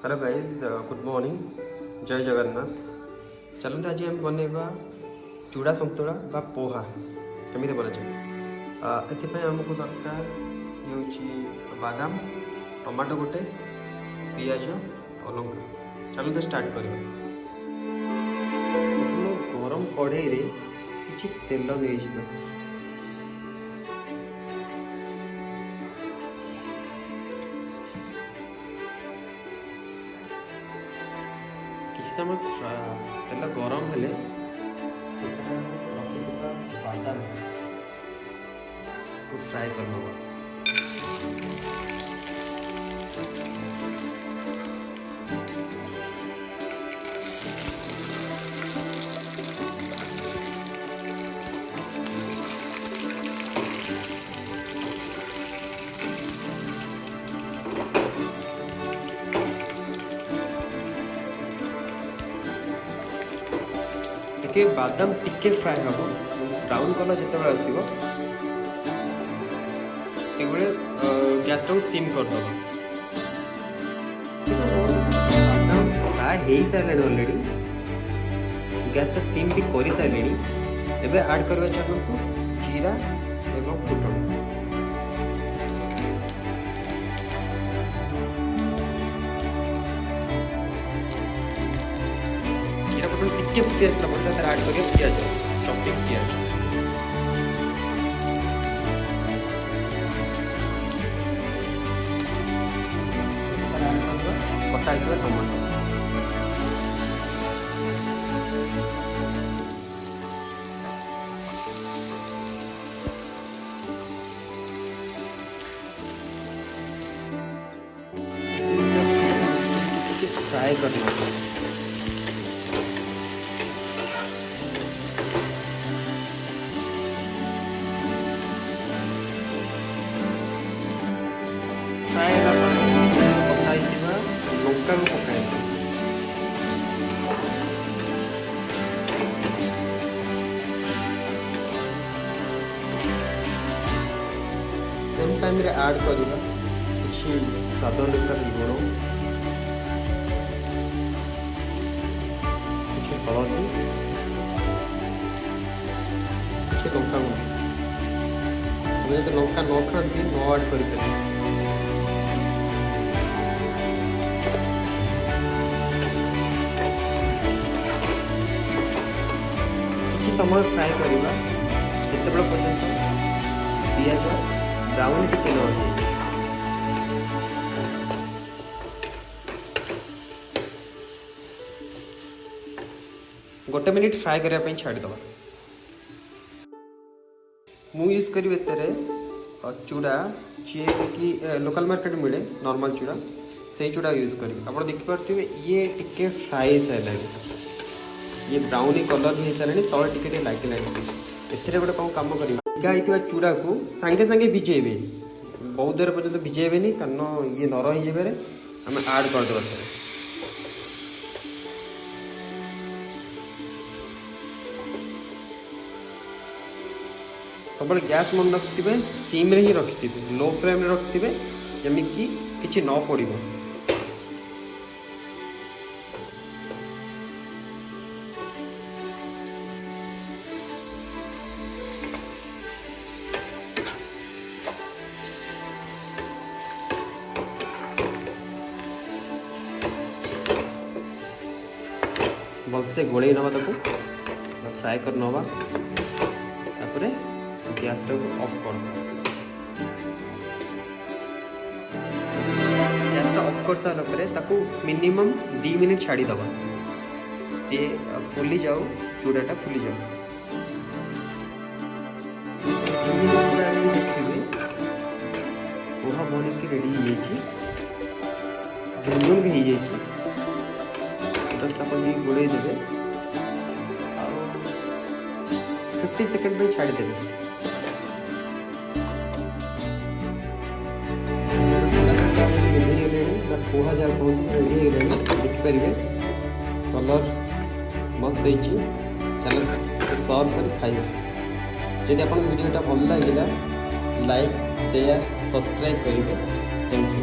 Hello guys good morning जय जगन्नाथ। चलते आज आम बनवा चूड़ा संतुला बा पोहा केमी बनाए एमको दरकार ये बादाम टमाटो गोटे पियाज और लंका। चलते स्टार्ट करवा। गरम कढ़ई किसी तेल नहीं किसी समय तेल गरम हेले बादाम को फ्राए कर के बादाम टिके फ्राए हम ब्राउन कलर जिते आसो गैस टाइम सिम करदे। बादाम फ्राए हो सारे अलरेडी गैस टा सिम भी कर सारे। एवं ऐड करवा चाहतु जीरा एवं फुटन। टिके फुटी आसला पर ऐड करिए पियाज चॉपिंग पियाज कटा हिसाब टमाटो फ्राई करना। फ्राए लंका को पकाए सेम टाइम रे ऐड करवा किसी स्वाद अनुसार लुण किसी हलदी किसी लंका गुंड। जब लंका न खाती न ऐड कर समय फ्राए करवा जिते पर्यंत पियाज ब्राउन टिके न हो। गोटे मिनिट फ्राए करने छाड़ीद। मु यूज करी चूड़ा ची कि लोकल मार्केट मिले नॉर्मल चूड़ा से चूड़ा यूज करी। आप देखिपे ये टिके फ्राए सारे ये ब्राउन कलर भी सारे तले टिके लाइट एथे गोटे कौन कम कर चूड़ा को सांगे सांगे भिजेबे बहुत देर पर्यटन भिजेबे कारण ये नरम हो आम ऐड करदे। सब गैस मन रखिथे सिम रे ही रखिथे लो फ्लेम रे रखिथे जमीकी किसी न पड़ो। भलसे गोले नवा फ्राए कर नवा गैस टा ऑफ कर गैस टा ऑफ कर सारा मिनिमम 2 मिनट छाड़ी दबा सी फुली जाओ चूड़ाटा फुली जाओ। 2 मिनट देखिए पोहा बन के रेडी झुंझुन भी बस आप गोड़े देवे 50 सेकंड में छाड़ी देवे। पोहा जहाँ कहते रेडी हो देखिपारे कलर मस्त चलो सर्व कर खाइबा। जदि आप वीडियोटा भल लगे लाइक शेयर सब्सक्राइब करेंगे। Thank you.